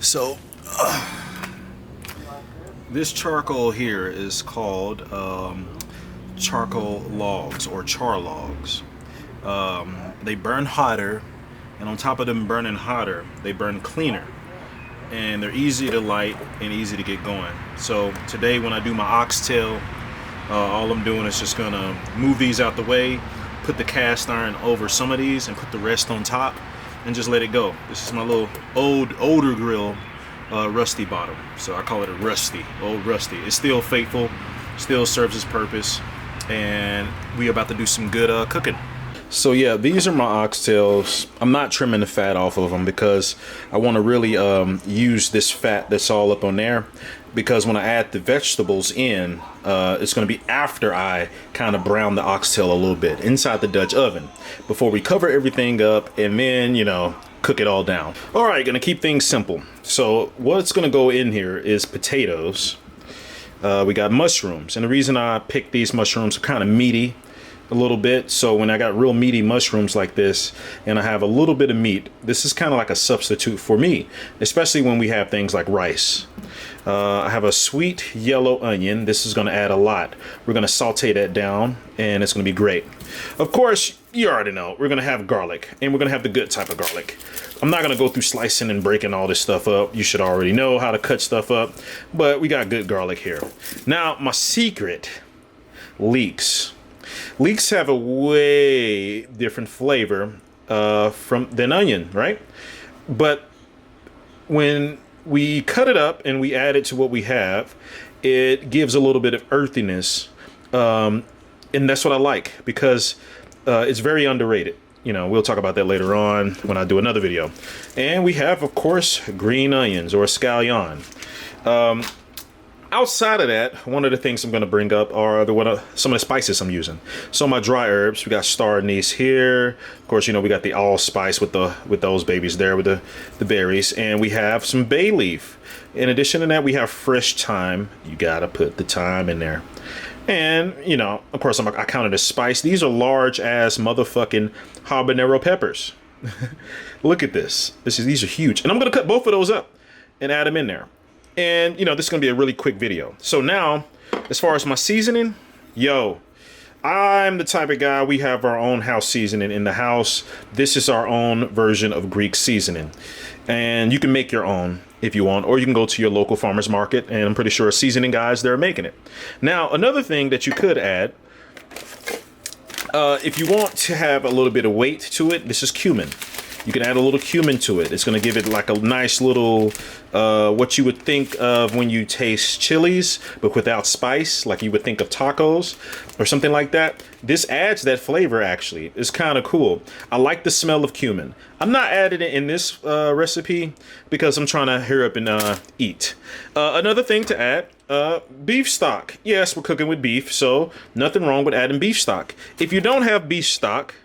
So this charcoal here is called charcoal logs or char logs. They burn hotter, and on top of them burning hotter, they burn cleaner, and they're easy to light and easy to get going. So today when I do my oxtail, all I'm doing is just gonna move these out the way, put the cast iron over some of these and put the rest on top and just let it go. This is my little older grill, rusty bottom. So I call it a rusty, old rusty. It's still faithful, still serves its purpose, and we about to do some good cooking. So yeah, these are my oxtails. I'm not trimming the fat off of them because I want to really use this fat that's all up on there, because when I add the vegetables in, it's going to be after I kind of brown the oxtail a little bit inside the Dutch oven before we cover everything up and then, you know, cook it all down. All right, gonna keep things simple. So what's gonna go in here is potatoes. We got mushrooms, and the reason I picked these mushrooms are kind of meaty a little bit. So when I got real meaty mushrooms like this and I have a little bit of meat, this is kind of like a substitute for me, especially when we have things like rice. I have a sweet yellow onion. This is going to add a lot. We're going to saute that down and it's going to be great. Of course, you already know we're going to have garlic, and we're going to have the good type of garlic. I'm not going to go through slicing and breaking all this stuff up. You should already know how to cut stuff up, but we got good garlic here. Now, my secret, leeks. Leeks have a way different flavor than onion, right? But when we cut it up and we add it to what we have, it gives a little bit of earthiness, and that's what I like, because it's very underrated. You know, we'll talk about that later on when I do another video. And we have, of course, green onions or scallion. Outside of that, one of the things I'm going to bring up are some of the spices I'm using. So my dry herbs, we got star anise here. Of course, you know, we got the allspice with those babies there with the berries, and we have some bay leaf. In addition to that, we have fresh thyme. You got to put the thyme in there. And, you know, of course, I counted as spice. These are large ass motherfucking habanero peppers. Look at this. These are huge. And I'm going to cut both of those up and add them in there. And, you know, this is going to be a really quick video. So now, as far as my seasoning, I'm the type of guy, we have our own house seasoning in the house. This is our own version of Greek seasoning. And you can make your own if you want, or you can go to your local farmer's market, and I'm pretty sure seasoning guys, they're making it. Now, another thing that you could add, if you want to have a little bit of weight to it, this is cumin. You can add a little cumin to it. It's going to give it like a nice little, what you would think of when you taste chilies, but without spice, like you would think of tacos or something like that. This adds that flavor, actually. It's kind of cool. I like the smell of cumin. I'm not adding it in this recipe because I'm trying to hurry up and eat. Another thing to add, beef stock. Yes, we're cooking with beef, so nothing wrong with adding beef stock. If you don't have beef stock,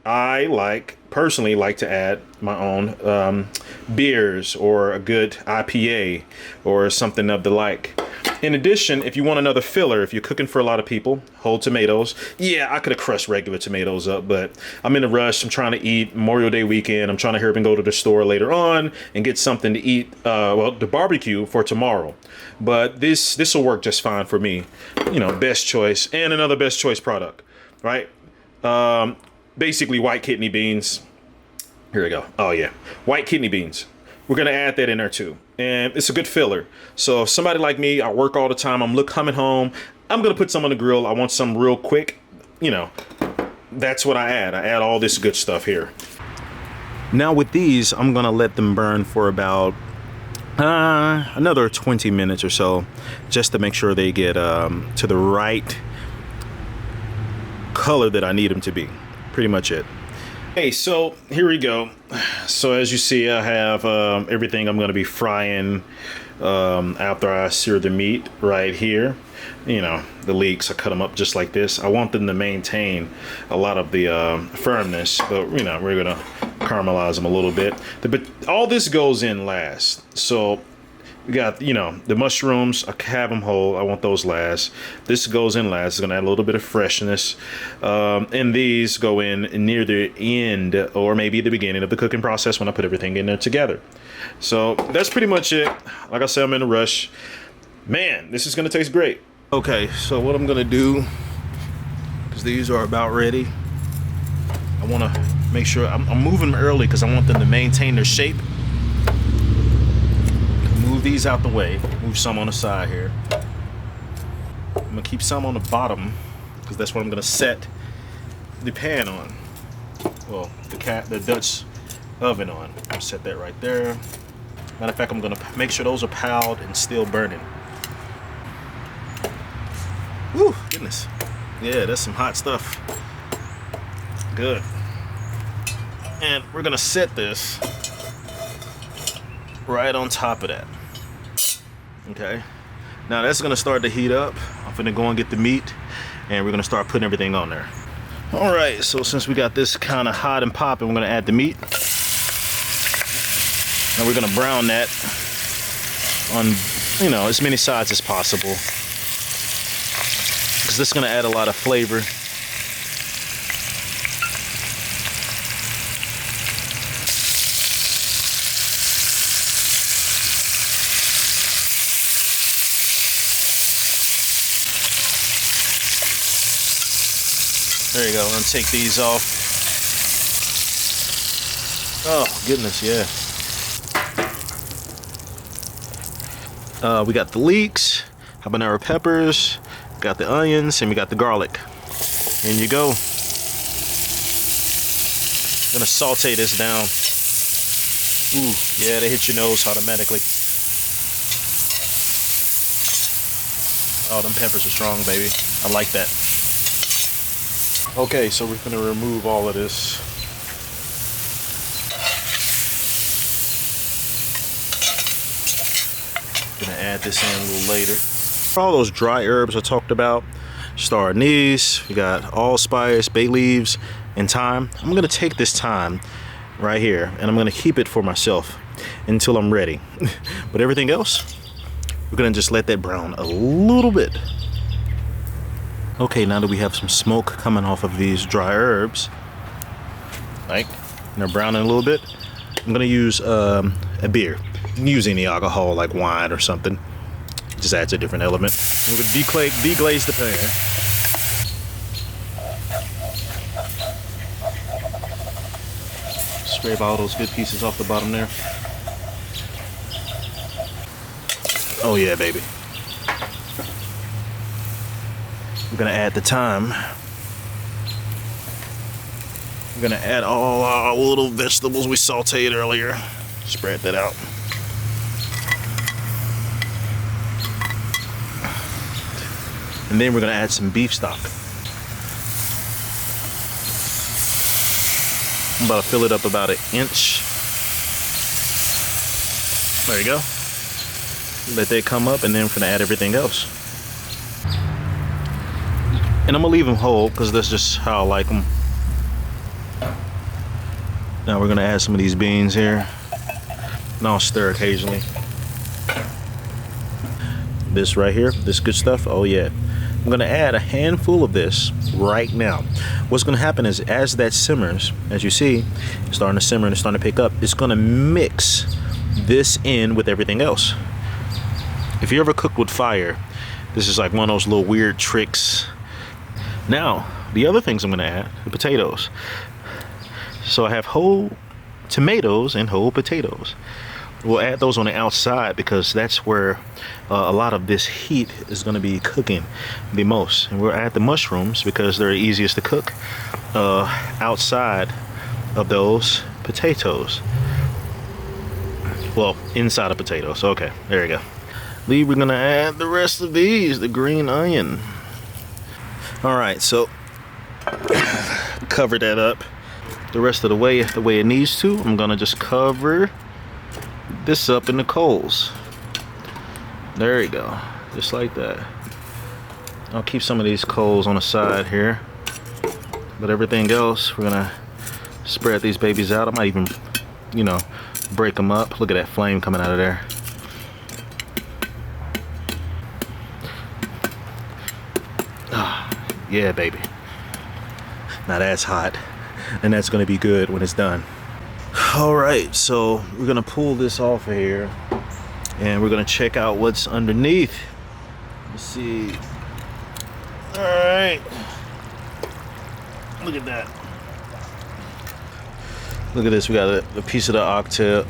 I personally like to add my own beers or a good IPA or something of the like. In addition, if you want another filler, if you're cooking for a lot of people, whole tomatoes. Yeah, I could have crushed regular tomatoes up, but I'm in a rush. I'm trying to eat Memorial Day weekend. I'm trying to hurry up and go to the store later on and get something to eat, the barbecue for tomorrow. But this will work just fine for me. You know, best choice, and another best choice product, right? Basically white kidney beans. Here we go. Oh yeah, white kidney beans. We're gonna add that in there too, and it's a good filler. So if somebody like me, I work all the time, I'm coming home, I'm gonna put some on the grill, I want some real quick, you know, that's what I add all this good stuff here. Now with these, I'm gonna let them burn for about another 20 minutes or so, just to make sure they get to the right color that I need them to be. Pretty much it. Hey, so here we go. So as you see, I have everything I'm going to be frying after I sear the meat right here. You know, the leeks, I cut them up just like this. I want them to maintain a lot of the firmness, but you know, we're going to caramelize them a little bit. But all this goes in last. So We got, you know, the mushrooms. I have them whole. I want those last. This goes in last. It's gonna add a little bit of freshness. And these go in near the end, or maybe the beginning of the cooking process when I put everything in there together. So that's pretty much it. Like I said, I'm in a rush. Man, this is gonna taste great. Okay, so what I'm gonna do, because these are about ready, I wanna make sure I'm moving them early because I want them to maintain their shape. Move these out the way. Move some on the side here. I'm gonna keep some on the bottom because that's what I'm gonna set the pan on. Well, the Dutch oven on. I'll set that right there. Matter of fact, I'm gonna make sure those are piled and still burning. Woo, goodness. Yeah, that's some hot stuff. Good. And we're gonna set this right on top of that. Okay. Now that's gonna start to heat up. I'm gonna go and get the meat and we're gonna start putting everything on there. All right, so since we got this kind of hot and popping, we're gonna add the meat. And we're gonna brown that on, you know, as many sides as possible, because this is gonna add a lot of flavor. There you go. I'm gonna take these off. Oh goodness, yeah. We got the leeks, habanero peppers, got the onions, and we got the garlic. In you go. Gonna saute this down. Ooh, yeah, they hit your nose automatically. Oh, them peppers are strong, baby. I like that. Okay, so we're gonna remove all of this. Gonna add this in a little later. All those dry herbs I talked about, star anise, we got allspice, bay leaves, and thyme. I'm gonna take this thyme right here and I'm gonna keep it for myself until I'm ready. But everything else, we're gonna just let that brown a little bit. Okay, now that we have some smoke coming off of these dry herbs, right, and they're browning a little bit, I'm gonna use a beer. You can use any alcohol like wine or something. Just adds a different element. We're gonna deglaze the pan. Scrape all those good pieces off the bottom there. Oh yeah, baby. We're gonna add the thyme. We're gonna add all our little vegetables we sauteed earlier. Spread that out. And then we're gonna add some beef stock. I'm about to fill it up about 1 inch. There you go. Let that come up and then we're gonna add everything else. And I'm gonna leave them whole because that's just how I like them. Now we're gonna add some of these beans here. And I'll stir occasionally. This right here, this good stuff, oh yeah. I'm gonna add a handful of this right now. What's gonna happen is as that simmers, as you see, it's starting to simmer and it's starting to pick up, it's gonna mix this in with everything else. If you ever cooked with fire, this is like one of those little weird tricks. Now, the other things I'm gonna add, the potatoes. So I have whole tomatoes and whole potatoes. We'll add those on the outside because that's where a lot of this heat is gonna be cooking the most. And we'll add the mushrooms because they're the easiest to cook outside of those potatoes. Well, inside of potatoes, okay, there you go. We're gonna add the rest of these, the green onion. All right, so cover that up the rest of the way it needs to. I'm gonna just cover this up in the coals. There you go, just like that. I'll keep some of these coals on the side here, but everything else we're gonna spread these babies out. I might even, you know, break them up. Look at that flame coming out of there. Yeah, baby. Now that's hot. And that's gonna be good when it's done. All right, so we're gonna pull this off of here and we're gonna check out what's underneath. Let's see. All right. Look at that. Look at this. We got a piece of the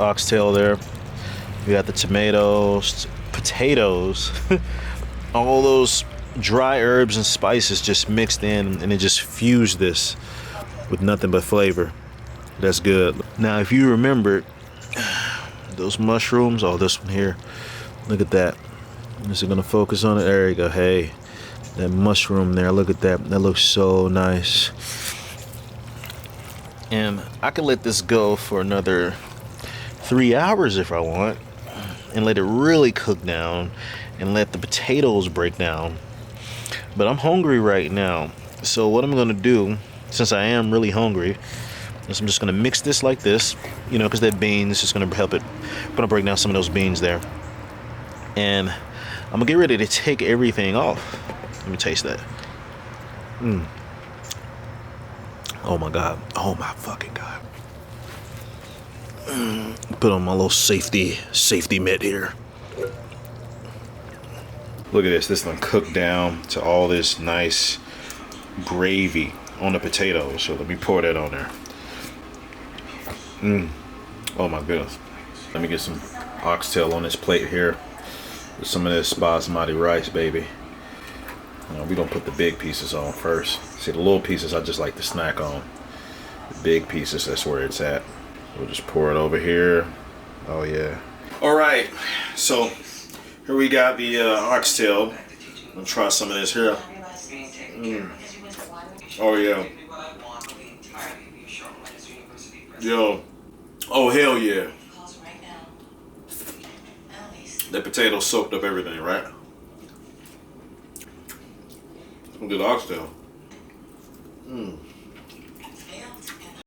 oxtail there. We got the tomatoes, potatoes, all those dry herbs and spices just mixed in, and it just fused this with nothing but flavor. That's good. Now, if you remember those mushrooms, oh, this one here, look at that. Is it gonna focus on it? There you go. Hey, that mushroom there, look at that. That looks so nice. And I can let this go for another 3 hours if I want, and let it really cook down and let the potatoes break down. But I'm hungry right now, so what I'm gonna do, since I am really hungry, is I'm just gonna mix this like this, you know, because that beans is gonna help it. I'm gonna break down some of those beans there, and I'm gonna get ready to take everything off. Let me taste that. Oh my God. Oh my fucking God. Put on my little safety mitt here. Look at this. This one cooked down to all this nice gravy on the potatoes. So let me pour that on there. Oh my goodness. Let me get some oxtail on this plate here with some of this basmati rice, baby. We don't put the big pieces on first. See, the little pieces I just like to snack on. The big pieces, that's where it's at. We'll just pour it over here. Oh yeah. All right, so here we got the oxtail. I'm gonna try some of this here. Oh yeah. Yo. Oh hell yeah. The potato soaked up everything, right? Look at the oxtail.